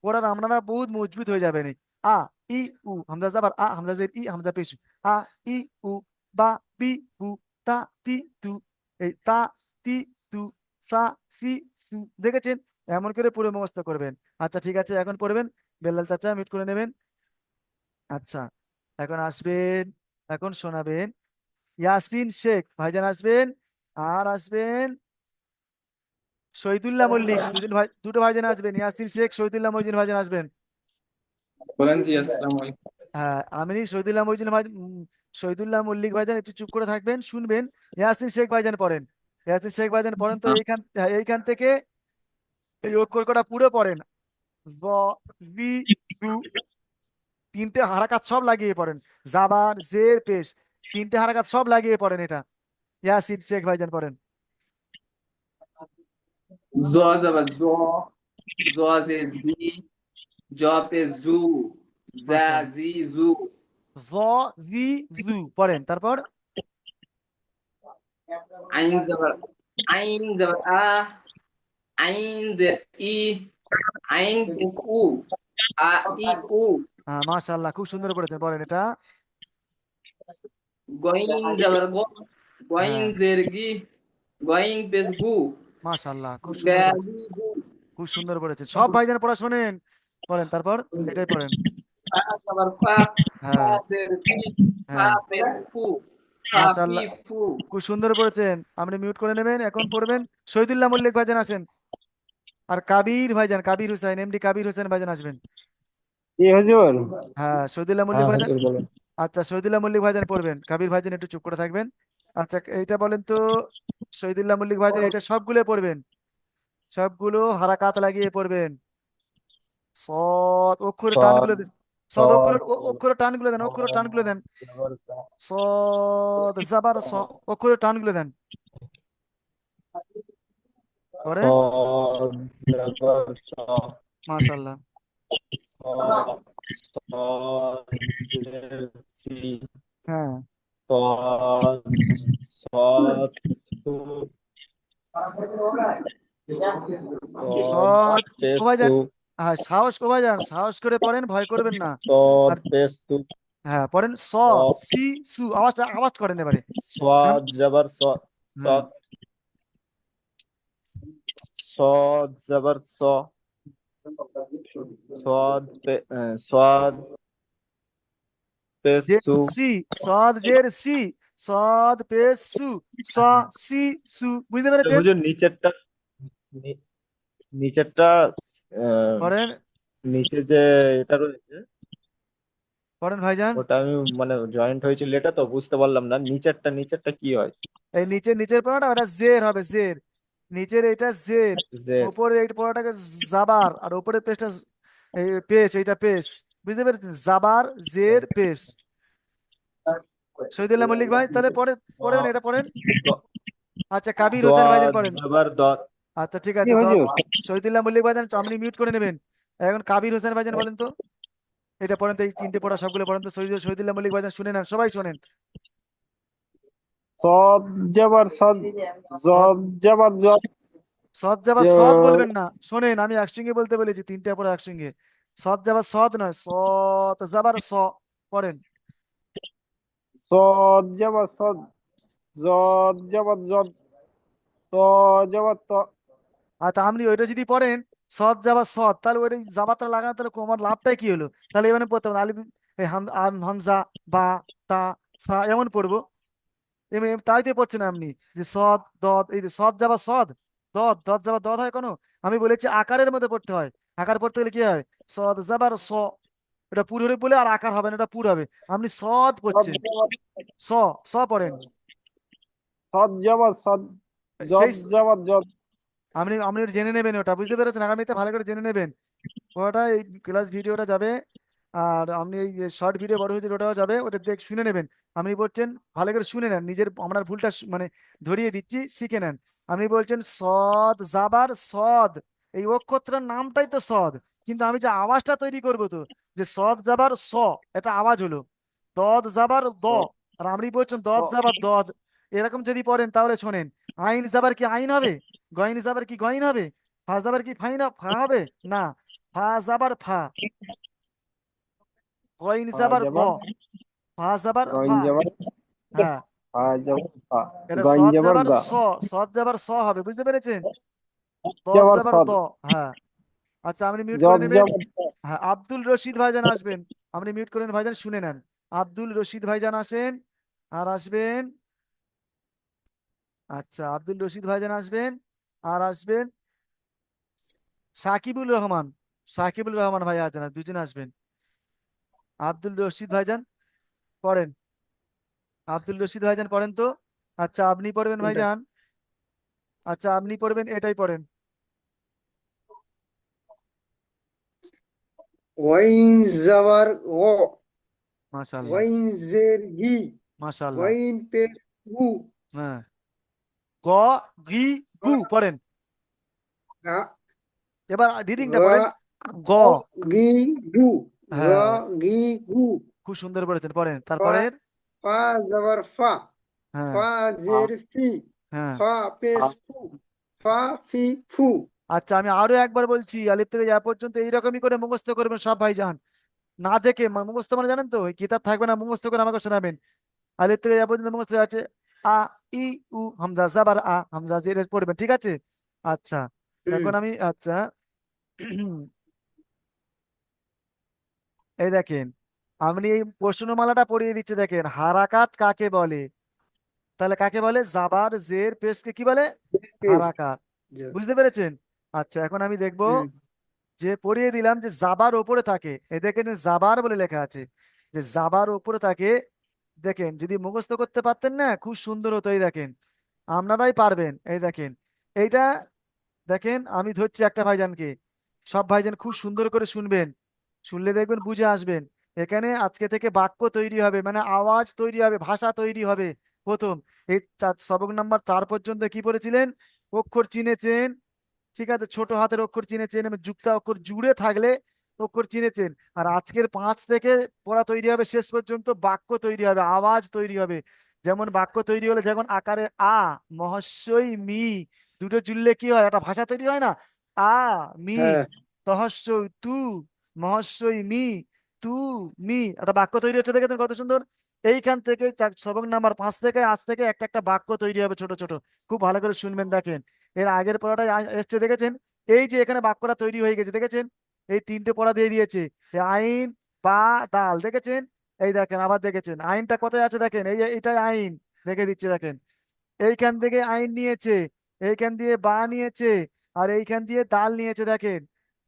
পড়ার আপনারা বহুত মজবুত হয়ে যাবেন। এই আ, ই, উ, হামজা জাবার আ, হামজা জের ই, হামজা পেশ আ, ই, উ, বা, বি, বু, তা, তি, তু, এই তা, তি, তু, সা, সি, সু, দেখেছেন? এমন করে পুরো মুখস্থ করবেন। আচ্ছা ঠিক আছে, এখন পড়বেন। বেলাল চাচা মিট করে নেবেন। আচ্ছা, এখন আসবেন, এখন শোনাবেন ইয়াসিন শেখ ভাইজান আসবেন, আর আসবেন শহীদুল্লাহ মল্লিক, দুজন ভাই, দুটো ভাইজান আসবেন, ইয়াসিন শেখ, শহীদুল্লাহ মহিউদ্দিন ভাইজান আসবেন। বলেন জি, আসসালামু আলাইকুম। হ্যাঁ, আমি শহীদুল্লাহ মহিউদ্দিন ভাই, শহীদুল্লাহ মল্লিক ভাইজান একটু চুপ করে থাকবেন, শুনবেন। ইয়াসিন শেখ ভাইজান পড়েন, ইয়াসিন শেখ ভাইজান পড়েন তো, এইখান থেকে এই অক্ষর কটা পুরো পড়েন। ব, বি, দু, তিনটে হারাকাত সব লাগিয়ে পড়েন। জাবার জের পেশ, তিনটে হারাকাত সব লাগিয়ে পড়েন এটা। ইয়াসির শেখ ভাইজান পড়েন। জ যাবার জ, জ যে জি, জ পে জু, জা মাশাআল্লাহ। জি জু, জ জি জু পড়েন, তারপর আইন যাবার আইন যাবার আ, আইন যে ই, আইন পেশ উ, আ ই উ, হ্যাঁ মাশাআল্লাহ, খুব সুন্দর করেছেন, পড়েন এটা। গইন যাবার গ, গইন হ্যাঁ জের গি, গইন পেশ গু, মাশাআল্লাহ, খুব গা সুন্দর করেছেন, গি গু, খুব সুন্দর করেছেন। সব ভাইজান পড়া শোনেন, পড়েন তারপর, এটাই পড়েন। ফা যাবার ফা, ফা হ্যাঁ জের ফি, ফা হ্যাঁ পেশ ফু, ফা পি মাশাআল্লাহ, ফু। খুব সুন্দর করেছেন। আপনি মিউট করে নেবেন। এখন পড়বেন শহীদুল্লাহ মল্লিক ভাইজান আসেন, আর কাবির ভাইজান, কাবির হোসেন, এমডি কাবির হোসেন ভাইজান আসবেন। জি হুজুর। হ্যাঁ শহীদুল্লাহ মল্লিক হ্যাঁ ভাইজান। হুজুর বলেন। আচ্ছা শহীদুল্লাহ মল্লিক ভাইজান পড়বেন, কাবির ভাইজান একটু চুপ করে থাকবেন। আচ্ছা এইটা বলেন তো, শহীদুল্লাহ মল্লিক ভাইজান এটা সবগুলো পড়বেন, সবগুলো হারাকাত লাগিয়ে পড়বেন। সদ অক্ষরে সদ টানগুলো দেন, সদ সদ অক্ষরের অক্ষরে টানগুলো দেন, অক্ষরে টানগুলো দেন। জবর স, সদ জাবার স, অক্ষরে টানগুলো দেন। পড়েন। সদ জবর স, মাশাআল্লাহ। সদ সদ জের সি, হ্যাঁ সদ সদ সু, সদ সদ ও পেশু, ভাইজান, হ্যাঁ সাহস ও ভাইজান, সাহস করে পড়েন, ভয় করবেন না। সদ আর পেশু, হ্যাঁ পড়েন স, সদ সি সু, আওয়াজটা আওয়াজ করেন এবারে। সদ জবর স, হুম। সদ সদ জবর স, সদ জের পেশু, সি, সদ জের সি, সদ পেশ সু, স সি সু, বুঝতে পেরেছেন? হুজুর নিচেরটা, নি- নিচেরটা আহ, পড়েন, নিচে যে এটা রয়েছে পড়েন ভাইজান। ওটা আমি মানে জয়েন্ট হয়েছিল এটা তো বুঝতে পারলাম না, নিচেরটা নিচেরটা কি হয়? এই নিচের নিচের পড়াটা ওটা জের হবে, জের। নিচের এটা জের, যে উপরে এই পড়াটাকে জাবার, আর উপরে পেশটা এই পেশ, এইটা পেশ, বুঝতে পেরেছেন? জাবার জের পেশ। শহীদুল্লাহ মল্লিক ভাই তাহলে পড়ে, পড়বেন এটা পড়েন। আচ্ছা কাবির হোসেন ভাইজান দদ পড়েন। জবর দত, আচ্ছা ঠিক জি আছে, হুজুর। শহীদুল্লাহ মল্লিক ভাইজান আপনি মিউট করে নেবেন। এখন কাবির হোসেন ভাইজান বলেন তো, এটা পড়েন তো, এই তিনটে পড়া সবগুলো পড়েন তো, শহীদুল্লাহ মল্লিক ভাইজান শুনে নেন, সবাই শোনেন। সদ জবর সদ, সৎ, জদ জবর জদ, সৎ যাবার সৎ জ- বলবেন না, শোনেন আমি একসঙ্গে বলতে বলেছি, তিনটে পড়া একসঙ্গে। সৎ যাবার সৎ নয়, সৎ যাবার স, পড়েন। সদ জবর সদ, জদ জবর জদ, ত জবর ত, আচ্ছা আপনি ওইটা যদি পড়েন সৎ যাবার সৎ, তাহলে ওইটা জাবারটা লাগানো, তাহলে আমার লাভটাই কি হলো? তাহলে এখানে পড়তে হবে আলিফ, এই হামজা, বা, তা, সা, এমন পড়বো। তাই তো পড়ছেন আপনি, যে সদ দদ, এই যে সদ যাবার সদ, দদ দদ যাবার দদ হয় কোনো? আমি বলেছি আকারের মধ্যে পড়তে হয়। আকার পড়তে গেলে কি হয়? সদ যাবার স, এটা পুর হলে বলে আর আকার হবে না, এটা পুর হবে। আপনি সদ সদ পড়ছেন, জবর, স, স পড়েন। সদ জবর সদ, সেই জদ জবর জদ। আপনি আপনি ওটা জেনে নেবেন, ওটা বুঝতে পেরেছেন? আগামীতে ভালো করে জেনে নেবেন। ওটা এই ক্লাস ভিডিওটা যাবে, আর আপনি এই শর্ট ভিডিও বড় হয়েছে ওটাও যাবে, ওটা দেখ শুনে নেবেন। আপনি বলছেন ভালো করে শুনে নেন, নিজের আপনার ভুলটা মানে ধরিয়ে দিচ্ছি, শিখে নেন। আপনি বলছেন সদ জাবার সদ, এই অক্ষরটার নামটাই তো সদ, কিন্তু আমি যে আওয়াজটা তৈরি করবো তো, যে সদ জাবার স, এটা আওয়াজ হলো। দদ জাবার দ, আর আপনি বলছেন দদ জাবার দদ। এরকম যদি পড়েন তাহলে শোনেন, আইন জাবার কি আইন হবে? গইন জাবার কি গইন হবে? ফা জাবার কি ফাইন ফা হবে? না, ফা জাবার ফা, গইন ফা জাবার গ, জবর, ফা জাবার গইন ফা। জবর, হ্যাঁ ফা জবর ফা, এটা গইন সৎ জবর জাবার গা, স, সৎ জাবার স হবে, বুঝতে পেরেছেন? দদ জবর জাবার সদ, দ। হ্যাঁ আচ্ছা আপনি মিউট করে জদ নেবেন। জবর ত, হ্যাঁ আব্দুল রশিদ ভাইজান আসবেন, আপনি মিউট করেন ভাইজান, শুনে নেন। আব্দুল রশিদ ভাইজান আসেন, আর আসবেন। আচ্ছা আব্দুল রশিদ ভাইজান আসবেন, আর আসবেন সাকিবুল রহমান, সাকিবুল রহমান ভাই আছেন, আর দুজন আসবেন। আব্দুল রশিদ ভাইজান পড়েন, আব্দুল রশিদ ভাইজান পড়েন তো। আচ্ছা আপনি পড়বেন ভাইজান, আচ্ছা আপনি পড়বেন, এটাই পড়েন। ওয়াইন জাবার ও, মাশাআল্লাহ, ওয়াইন জের গি, মাশাআল্লাহ। ওয়াইন পেশ গু, হ্যাঁ, গ গি গু পড়েন। গা এবার রিডিংটা গা পড়েন। গ, গ গি গু, গ হ্যাঁ, গি গু, খুব সুন্দর বলেছেন, পড়েন ফা তারপরে। ফা জাবার ফা, হ্যাঁ, ফা জের ফি, হ্যাঁ। ফা পেশ ফু, ফা ফি ফু। আচ্ছা, আমি আরো একবার বলছি, আলিফ থেকে ইয়া পর্যন্ত এইরকমই করে মুখস্থ করবেন সব ভাইজান। না দেখে মুখস্থ মানে জানেন তো, ওই কিতাব থাকবে না, মুখস্থ করে আমাকে শোনাবেন। আলিফ থেকে ইয়া পর্যন্ত মুখস্থ আছে। আ, ই, উ, হামজা জাবার আ, হামজা জের পড়বেন, ঠিক আছে? আচ্ছা, হুম এখন আমি, আচ্ছা, এই দেখেন, আমি এই প্রশ্নমালাটা পড়িয়ে দিচ্ছি, দেখেন হারাকাত কাকে বলে। তাহলে কাকে বলে? জাবার জের পেশকে কি বলে? পেশ হারাকাত। জ- বুঝতে পেরেছেন? আচ্ছা, এখন আমি দেখবো হুম যে পড়িয়ে দিলাম যে জাবার ওপরে থাকে, এই দেখেন জাবার বলে লেখা আছে, যে জাবার ওপরে থাকে। দেখেন, যদি মুখস্থ করতে পারতেন না, খুব সুন্দর হতো। এই দেখেন, আপনারাই পারবেন। এই দেখেন, এইটা দেখেন, আমি ধরছি একটা ভাইজানকে, সব ভাইজান খুব সুন্দর করে শুনবেন, শুনলে দেখবেন বুঝে আসবেন। এখানে আজকে থেকে বাক্য তৈরি হবে, মানে আওয়াজ তৈরি হবে, ভাষা তৈরি হবে। প্রথম এই সবক নাম্বার 4 পর্যন্ত কি পড়েছিলেন? অক্ষর চিনেছেন, ঠিক আছে, ছোট হাতের অক্ষর চিনেছেন এবং যুক্তা অক্ষর জুড়ে থাকলে অক্ষর চিনেছেন। আর আজকের 5 থেকে পড়া তৈরি হবে, শেষ পর্যন্ত বাক্য তৈরি হবে, আওয়াজ তৈরি হবে। যেমন বাক্য তৈরি হলে, যেমন আকারে আ, মহস্যই মি, দুটো জুড়লে কি হয়? একটা ভাষা তৈরি হয় না? আ, মি, হ্যাঁ তহস্যই তু, মহস্যই মি, তু, মি, একটা বাক্য তৈরি হচ্ছে, দেখেছেন কত সুন্দর? এইখান থেকে সবক নাম্বার 5 থেকে আজ থেকে একটা একটা বাক্য তৈরি হবে, ছোট ছোট। খুব ভালো করে শুনবেন, দেখেন এর আগের পড়াটাই এসছে, দেখেছেন? এই যে এখানে বাক্যটা তৈরি হয়ে গেছে, দেখেছেন? এই 3টে পড়া দিয়ে দিয়েছে, এই আইন, বা, দাল, দেখেছেন? এই দেখেন, আবার দেখেছেন আইনটা কোথায় আছে, দেখেন এই যে এটাই আইন, দেখে দিচ্ছে, দেখেন এইখান থেকে আইন নিয়েছে, এইখান দিয়ে বা নিয়েছে, আর এইখান দিয়ে দাল নিয়েছে, দেখেন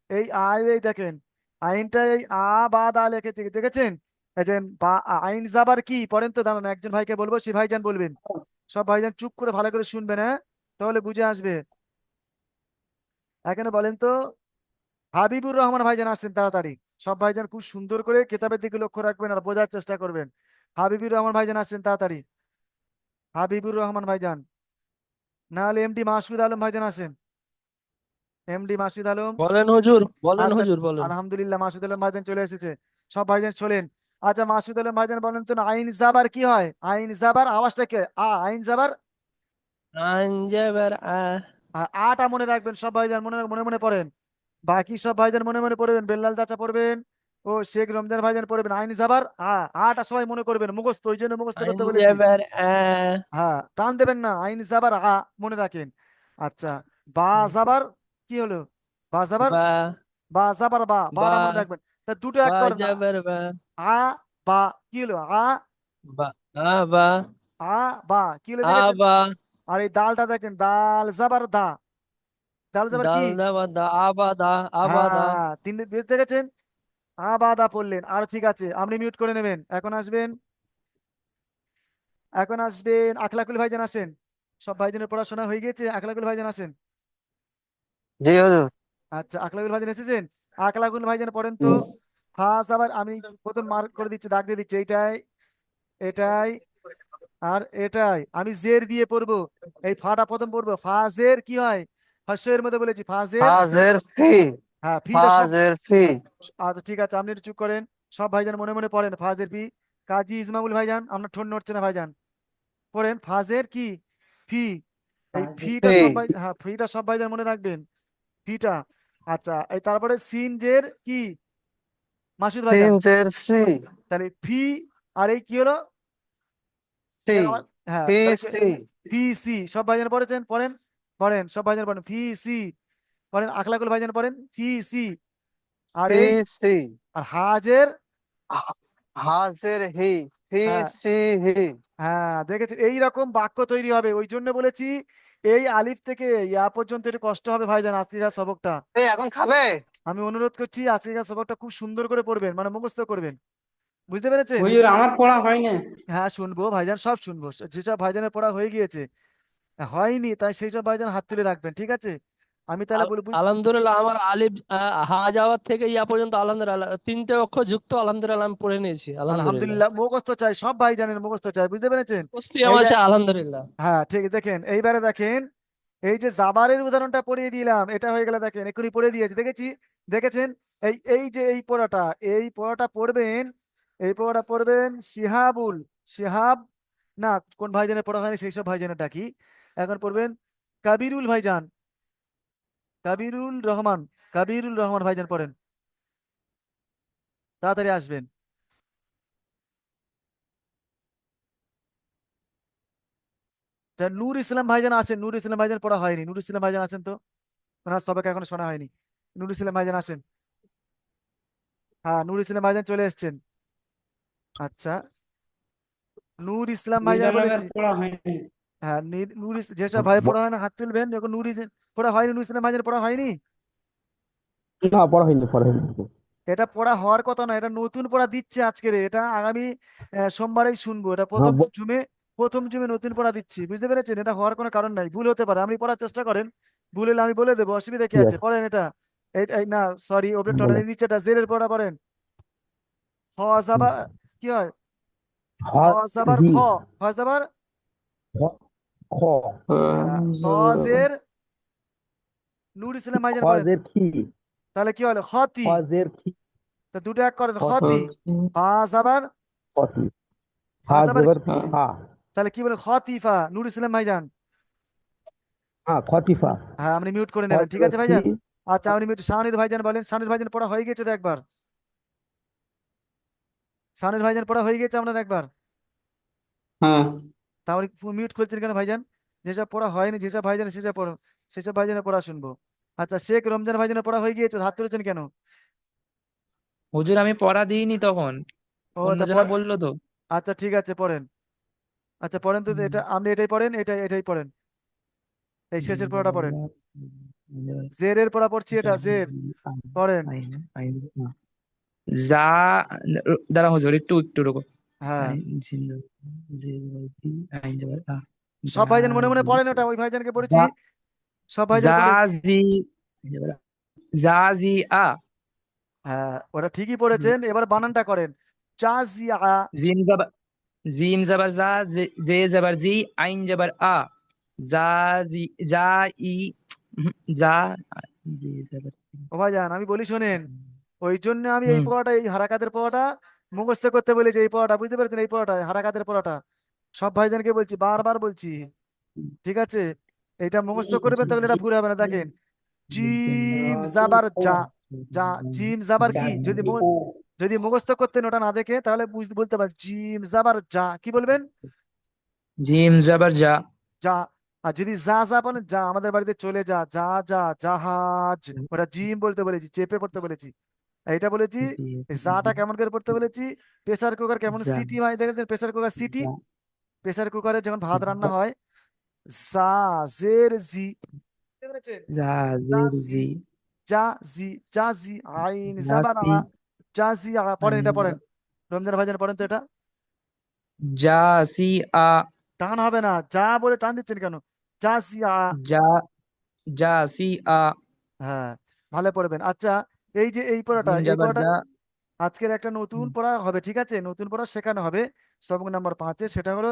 এই আয়, এই দেখেন আইনটা এই আ, বা, দা লিখে দেখেছেন? এই যে বা, আইন যাবার কি পড়েন তো, দাঁড়ান একজন ভাইকে বলবো, সে ভাইজান বলবেন। সব ভাইজান চুপ করে ভালো করে শুনবেন, হ্যাঁ, তাহলে বুঝে আসবে। এখানে বলেন তো, হাবিবুর রহমান ভাইজান আসছেন, তাড়াতাড়ি সব ভাইজান খুব সুন্দর করে কেতাবের দিকে লক্ষ্য রাখবেন আর বোঝার চেষ্টা করবেন। হাবিবুর রহমান ভাইজান আসছেন, তাড়াতাড়ি হাবিবুর রহমান ভাইজান, না হলে এমডি মাসুদ আলম ভাইজান আসেন, এমডি মাসুদ আলম। বলেন হুজুর, বলেন আচ্ছা, হুজুর, বলেন। আলহামদুলিল্লাহ, মাসুদ আলম ভাইজান চলে এসেছে, সব ভাইজান চলেন। আচ্ছা, মাসুদ আলম ভাইজান বলেন তো না, আইন জাবার কি হয়? আইন জাবার আওয়াজটা কে? আইন জাবার। আঞ্জাবার আ। আটা মনে রাখবেন সব ভাইজান, মনে মনে মনে পড়েন। বাকি সব ভাইজান মনে মনে পড়বেন, বেল্লাল চাচা পড়বেন, ও শেখ রমজান ভাইজান পড়বেন। আইন জাবার আটা সবাই মনে করবেন, মুখস্থ, ওই জন্য মুখস্থ করতে বলেছি। আঞ্জাবার আ। হ্যাঁ, টান দেবেন না, আইন জাবার মনে রাখেন। আচ্ছা, বা জাবার কি হলো? বা জাবার, বা। বা জাবার বা, বা। বাটা মনে রাখবেন। তা দুটো এক বা করেন না, জাবার বা। আ, বা, কি হলো? বা। বা। আ, বা কি হলো দেখেছেন? আবা। আর এই দালটা দেখেন, দাল জাবার দা, দাল জাবার কি? দাল দাবা দা আবাদা। আবাদা। হ্যাঁ, তিন বেশ দেখেছেন, আবাদা পড়লেন। আর ঠিক আছে, আপনি মিউট করে নেবেন। এখন আসবেন, এখন আসবেন আখলাকুল ভাইজান, আসেন। সব ভাইজানের পড়াশোনা হয়ে গেছে, আখলাকুল ভাইজান আসেন। জি হুজুর। আচ্ছা, আখলাকুল ভাইজান এসেছেন। আখলাকুল ভাইজান পড়েন তো। হুম, ফার্স্ট আবার আমি প্রথম মার্ক করে দিচ্ছি, দাগ দিয়ে দিচ্ছি, এইটাই, এটাই, আর এটাই আমি জের দিয়ে পড়বো। এই ফাটা প্রথম পড়বো, ফাজের কি হয়? ফার্স্টের মধ্যে বলেছি ফাজের। ফাজের ফি, হ্যাঁ, ফিটা সব। ফাজের ফি। আচ্ছা, ঠিক আছে, আপনি একটু চুপ করেন। সব ভাইজান মনে মনে পড়েন ফাজের ফি। কাজী ইসমাউল ভাইজান, আপনার ঠোঁট নড়ছে না ভাইজান, পড়েন ফাজের কি? ফি। এই ফিটা ফি, সব ভাই, হ্যাঁ, ফিটা সব ভাইজান মনে রাখবেন, ফিটা। আচ্ছা, এই তারপরে সিন জের কি? মাসুদ ভাইজান, সিনজের সি, তাহলে ফি, আর এই কি হলো? সি, হ্যাঁ, ফি তাহলে সি, ফি সি, সব ভাইজান পড়েছেন, পড়েন, পড়েন সব ভাইজান পড়েন ফি সি, পড়েন আখলাকুল ভাইজান পড়েন ফি সি। আর ফি এই, সি, আর হাজের, হাজের হি, ফি হ্যাঁ, সি হি। হ্যাঁ, দেখেছি এইরকম বাক্য তৈরি হবে, ওই জন্য বলেছি এই আলিফ থেকে ইয়া পর্যন্ত একটু কষ্ট হবে ভাইজান আজকের সবকটা। এই এখন খাবে? আমি অনুরোধ করছি আজকের সবকটা খুব সুন্দর করে পড়বেন, মানে মুখস্থ করবেন, বুঝতে পেরেছেন? হুজুর আমার পড়া হয় না। হ্যাঁ, শুনবো ভাইজান, সব শুনবো, যেসব ভাইজানের পড়া হয়ে গিয়েছে, হয়নি তাই সেই সব ভাইজান হাত তুলে রাখবেন, ঠিক আছে? আমি তাহলে বলি আলহামদুলিল্লাহ আমার আলিফ হা যাওয়ার থেকে ইয়া পর্যন্ত আলহামদুলিল্লাহ তিনটে অক্ষর যুক্ত আলহামদুলিল্লাহ আমি পড়ে নিয়েছি আলহামদুলিল্লাহ। আলহামদুলিল্লাহ মুখস্থ চাই, সব ভাই জানেন মুখস্থ চাই, বুঝতে পেরেছেন? বুঝতে এই আমার যে আছে আলহামদুলিল্লাহ। হ্যাঁ ঠিক, দেখেন এইবারে দেখেন, এই যে জাবারের উদাহরণটা পড়িয়ে দিলাম, এটা হয়ে গেলে দেখেন এক্ষুনি পড়ে দিয়েছি, দেখেছেন? এই যে এই পড়াটা পড়বেন, এই পড়াটা পড়বেন শিহাবুল, শিহাব না, কোন ভাইজানের পড়া হয়নি সেই সব ভাইজানের ডাকি। এখন পড়বেন কাবিরুল ভাইজান, কাবিরুল রহমান, কাবিরুল রহমান ভাইজান পড়েন, তাড়াতাড়ি আসবেন। তা নূর ইসলাম ভাইজান আছেন, নূর ইসলাম ভাইজান পড়া হয়নি, নূর ইসলাম ভাইজান আছেন তো? ওনার সবাইকে এখনো শোনা হয়নি। নূর ইসলাম ভাইজান আসেন। হ্যাঁ নূর ইসলাম ভাইজান চলে এসেছেন। আচ্ছা, নূর ইসলাম ভাইজান মিলনের বলেছি। পড়া হয়নি। হ্যাঁ যেসব ভাই পড়া হয় না হাত তুলবেন, যখন পড়া হয়নি, নূর ইসলাম ভাইজান পড়া হয়নি, না, পড়া হয়নি, পড়া হয়নি। এটা পড়া হওয়ার কথা না, এটা নতুন পড়া দিচ্ছে আজকের, এটা আগামী সোমবারেই শুনবো, এটা হ্যাঁ, প্রথম জুমে নতুন পড়া দিচ্ছি, বুঝতে পেরেছেন? এটা হওয়ার কোনো কারণ নাই, ভুল হতে পারে, আপনি পড়ার চেষ্টা করেন, ভুল হলে আমি বলে দেবো, অসুবিধা কি ঠিক আছে? আছে, পড়েন এটা। এই না, সরি, ওপরে বলো। নিচেটা জেরের পড়া পড়েন। খ হুম। জাবার কি হয়? খ হা জাবার জি, খ, খ জাবার খ, খ, ত জের, নূর ইসলাম খ ভাইজান পড়েন, জের খি, তাহলে কি হলো? খ খতি। জের খি, তো দুটো এক করেন, খতি, খতি। হা জাবার, খতি, হা হা জাবার জবর হা, তাহলে কি বলে? খতিফা, নূর ইসলাম ভাইজান। হ্যাঁ খতিফা, হ্যাঁ আপনি মিউট করে খ নেবেন, ঠিক জবর আছে খি, ভাইজান? আচ্ছা আপনি মিউট, শাহানির ভাইজান বলেন, শাহানির ভাইজান পড়া হয়ে গেছে তো একবার? শাহানির ভাইজান পড়া হয়ে গেছে আপনার একবার? হ্যাঁ তাহলে মিউট খুলছেন কেন ভাইজান? যেসব পড়া হয়নি, যেসব ভাইজান সেসব পড়ো, সেসব ভাইজানের পড়া শুনবো। আচ্ছা শেখ রমজান ভাইজানের পড়া হয়ে গিয়েছে, হাত তুলেছেন কেন? হুজুর আমি পড়া দিইনি তখন, ও তা অন্যজনা বললো তো। আচ্ছা ঠিক আছে পড়েন। আচ্ছা পড়েন তো, এটা আপনি এটাই পড়েন, এটাই পড়েন, এই শেষের পড়াটা পড়েন। জেরের পড়া পড়ছি, এটা জের পড়েন। যা, দাঁড়া হুজুর একটু একটু রুকো। হ্যাঁ আইন যাবার সব ভাইজান মনে মনে পড়েন, ওটা ওই ভাইজানকে পড়েছি, সব ভাইজানকে জাজি, জাজি আ, হ্যাঁ ওটা ঠিকই পড়েছেন, এবার বানানটা করেন। জাজিয়া, জিম যাবার, জিম যাবার যা, জে যাবার জি, আইন যাবার আ, যা জি, যা ই, যা, জি যাবার ও ভাইজান আমি বলি শোনেন, ওই জন্য আমি এই হুম পড়াটা, এই হারাকাতের পড়াটা মুখস্থ করতে বলেছি, এই পড়াটা বুঝতে পেরেছেন? এই পড়াটা হারাকাতের পড়াটা সব ভাইজানকে বলছি, বারবার বলছি, ঠিক আছে? এইটা মুখস্থ করবেন, তাহলে এটা ভুল হবে না। দেখেন, জিম জাবার যা, যা, জিম জাবার কি, যদি মুখস্থ করতেন ওটা না দেখে, তাহলে বলতে পারেন জিম জাবার যা, কি বলবেন? জিম যাবার যা, যা। আর যদি যা যা বলেন, যা আমাদের বাড়িতে চলে যা, যা যা জাহাজ, ওটা জিম বলতে বলেছি, চেপে পড়তে বলেছি। আর এটা বলেছি জি, এই জাটা জি, কেমন করে পড়তে বলেছি, প্রেসার কুকার কেমন যা, সিটি হয় দেখেছেন? প্রেসার কুকার সিটি, যা, প্রেসার কুকারে যখন ভাত রান্না যা, হয়, জা জের জি, বুঝতে পেরেছেন? যা, জা জের জি, জি, যা জি, যা জি আইন জাবার জাসি, যা জি পড়েন, আইন এটা পড়েন, যাবার, রমজান ভাইজান পড়েন তো এটা। জাসি আ, টান হবে না, যা বলে টান দিচ্ছেন কেন? যা জি যা, জাসি আ, হ্যাঁ ভালো পড়বেন। আচ্ছা জিম এই যাবার পড়াটা যা, আজকের একটা নতুন পড়া হবে, ঠিক আছে? নতুন পড়া শেখানো হবে সবক নাম্বার 5-এ, সেটা হলো,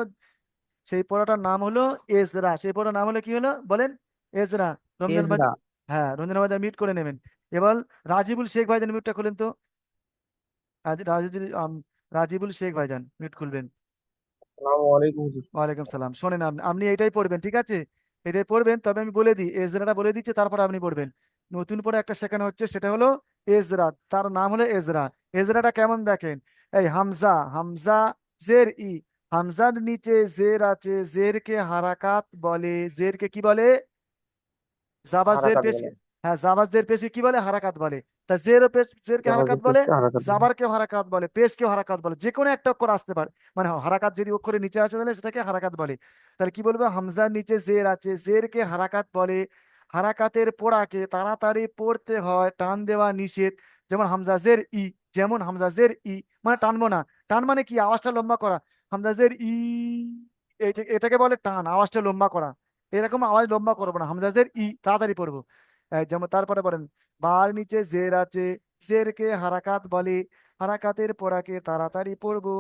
সেই পড়াটার নাম হলো এজরা, সেই পড়ার নাম হলো কি হলো বলেন? এজরা। রমজান ভাই, এজরা, হ্যাঁ রমজান ভাই মিউট করে নেবেন। এবার রাজিবুল শেখ ভাইজান মিউটটা খুলেন তো, রাজিবুল রাজিবুল শেখ ভাইজান মিউট খুলবেন। আসসালামু আলাইকুম হুজুর। ওয়ালাইকুম সালাম। শোনেন, আপনি এটাই পড়বেন, ঠিক আছে? এটাই পড়বেন, তবে আমি বলে দিই, এজরাটা বলে দিচ্ছি, তারপর আপনি পড়বেন। নতুন পড়ে একটা শেখানো হচ্ছে, সেটা হলো এজরা, তার নাম হলো এজরা। এজরাটা কেমন দেখেন, এই হামজা, হামজা জের ই, হামজার নিচে জের আছে, জেরকে হারাকাত বলে, জেরকে কি বলে? জাবাজের হারাকাত পেশ, বলে, হ্যাঁ জাবাজের পেশে কি বলে? হারাকাত বলে। তা জেরও পেশ, জেরকে হারাকাত জাবাজের বলে, পেশকে হারাকাত বলে। জাবারকেও হারাকাত বলে, পেশকেও হারাকাত বলে, যে কোনো একটা অক্ষর আসতে পারে, মানে হারাকাত যদি অক্ষরের নিচে আসে তাহলে সেটাকে হারাকাত বলে। তাহলে কি বলবো? হামজার নিচে জের আছে, জেরকে হারাকাত বলে, হারাকাতের পড়াকে তাড়াতাড়ি পড়তে হয়, টান দেওয়া নিষেধ। যেমন হামজা জের ই, যেমন হামজা জের ই, মানে টানবো না। টান মানে কি? আওয়াজটা লম্বা করা। হামজা জের ই, এটাকে বলে টান, আওয়াজটা লম্বা করা। এরকম আওয়াজ লম্বা করবো না, হামজা জের ই তাড়াতাড়ি পড়বো। যেমন তারপরে বলেন বার নিচে জের আছে, জেরকে হারাকাত বলে, হারাকাতের পড়াকে তাড়াতাড়ি পড়বো,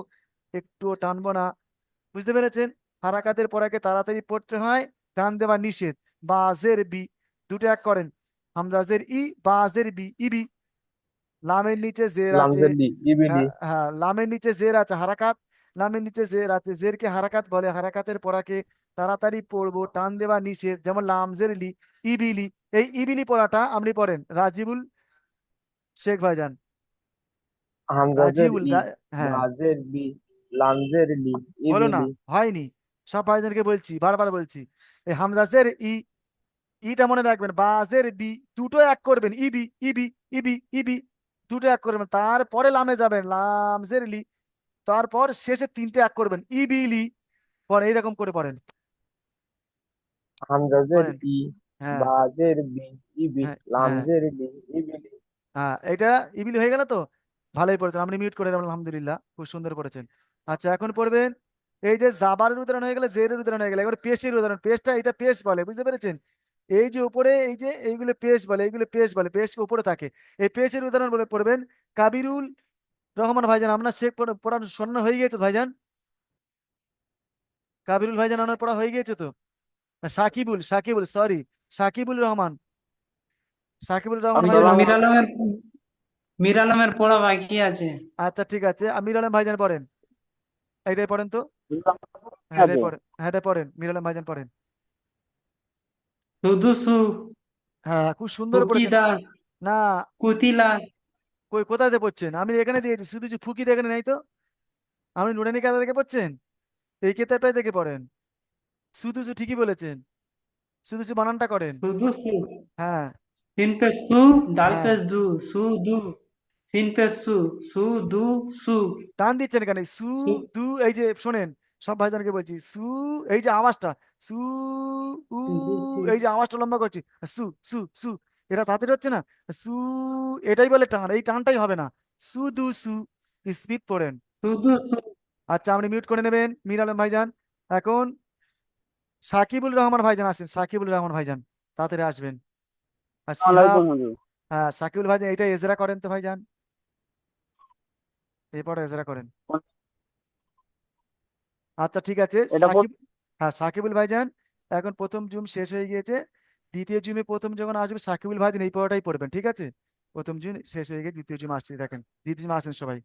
একটুও টানবো না। বুঝতে পেরেছেন? হারাকাতের পড়াকে তাড়াতাড়ি পড়তে হয়, টান দেওয়া নিষেধ। বা জের বি, দুটো এক করেন, হামজা জের ই, বা জের বি, ইবি। লামের নিচে জের আছে, লামজের ডি ইবিডি হ্যাঁ হ্যাঁ, লামের নিচে জের আছে হারাকাত, লামের নিচে জের আছে, জেরকে হারাকাত বলে, হারাকাতের পড়াকে তাড়াতাড়ি পড়বো, টান দেওয়া নিষেধ। যেমন লামজের লি, ইবিলি। এই ইবিলি পড়াটা আপনি পড়েন রাজিবুল শেখ ভাইজান, হামজাজের রাজিউল ই হ্যাঁ। বাজের বি লামজের লি হলো না, ইবিলি হয়নি। সব ভাইজানকে বলছি, বারবার বলছি, এই হামজাজের ই, ইটা মনে রাখবেন। বাজের বি, দুটো এক করবেন, ইবি ইবি ইবি ইবি, দুটো এক করবেন। তারপরে লামে যাবেন, লামজের লি, তারপর শেষে তিনটে এক করবেন, ইবিলি। পরে এইরকম করে পড়েন, হামজাজের পড়েন। ই হ্যাঁ বাজের বি ইবি হ্যাঁ হ্যাঁ লামজের লি ইবিলি। হ্যাঁ, এটা ইবিলি হয়ে গেল তো? ভালোই পড়েছেন, আপনি মিউট করে দেবেন, আলহামদুলিল্লাহ, খুব সুন্দর পড়েছেন। আচ্ছা, এখন পড়বেন এই যে জাবারের উদাহরণ হয়ে গেলে, জেরের উদাহরণ হয়ে গেলে, এবার পেশের উদাহরণ। পেশটা, এটা পেশ বলে, বুঝতে পেরেছেন? এই যে উপরে, এই যে এইগুলো পেশ বলে, এইগুলো পেশ বলে, পেশ উপরে থাকে। এই পেশের উদাহরণ বলে পড়বেন কাবিরুল রহমান ভাইজান। আপনার শেখ পড়ানো শোনানো হয়ে গিয়েছে তো ভাইজান? কাবিরুল ভাইজান আপনার পড়া হয়ে গিয়েছে তো? না, সাকিবুল, সাকিবুল, সরি, সাকিবুল রহমান, সাকিবুল রহমান আমি ভাইজান মির আলমের মির আলমের পড়া বাকি আছে। আচ্ছা ঠিক আছে, আমির আলম ভাইজান পড়েন, এইটাই পড়েন তো। হ্যাঁ এটাই আছে পড়েন, হ্যাঁ এটাই পড়েন, মির আলম ভাইজান পড়েন। শুধু সু হ্যাঁ, খুব সুন্দর পড়েছেন। ফকিদা না, কুতিলা। কই কোথায় দিয়ে পড়ছেন? আমি এখানে দিয়েছি, শুধু যে ফুকি দিয়ে এখানে নেই তো। আপনি নুরানি কায়দা দেখে পড়ছেন, এই কেতাবটাই দেখে পড়েন। শুধু ঠিকই বলেছেন, শুধু বানানটা করেন। শুধু সু হ্যাঁ তিন পে সু দাল হ্যাঁ, পে দু সু দু তিন পে সু সু দু সু টান দিচ্ছেন কেন? সু সু দু, এই যে শোনেন, সব ভাইজানকে বলছি, সু, এই যে আওয়াজটা, সু, উ, দু সু। এই যে আওয়াজটা লম্বা করছি, সু সু সু, এটা তাড়াতাড়ি হচ্ছে না, সু, এটাই বলে টান, এই টানটাই হবে না। সু দু সু, স্পিড পড়েন। শুধু সু। আচ্ছা, আপনি মিউট করে নেবেন মির আলম ভাইজান। এখন সাকিবুল রহমান ভাইজান আসেন, সাকিবুল রহমান ভাইজান তাড়াতাড়ি আসবেন। আর সিহাব, আলাইকুম হুজুর। হ্যাঁ সাকিবুল ভাইজান, এইটা এজরা করেন তো ভাইজান, এই পড়া এজরা করেন। আচ্ছা ঠিক আছে, এটা সাকিব, হ্যাঁ সাকিবুল ভাইজান, এখন প্রথম জুম শেষ হয়ে গিয়েছে, দ্বিতীয় জুমে প্রথম যখন আসবে সাকিবুল ভাইজান এই পড়াটাই পড়বেন, ঠিক আছে? প্রথম জুম শেষ হয়ে গিয়ে দ্বিতীয় জুম আসছে, দেখেন দ্বিতীয় জুম আসছেন সবাই।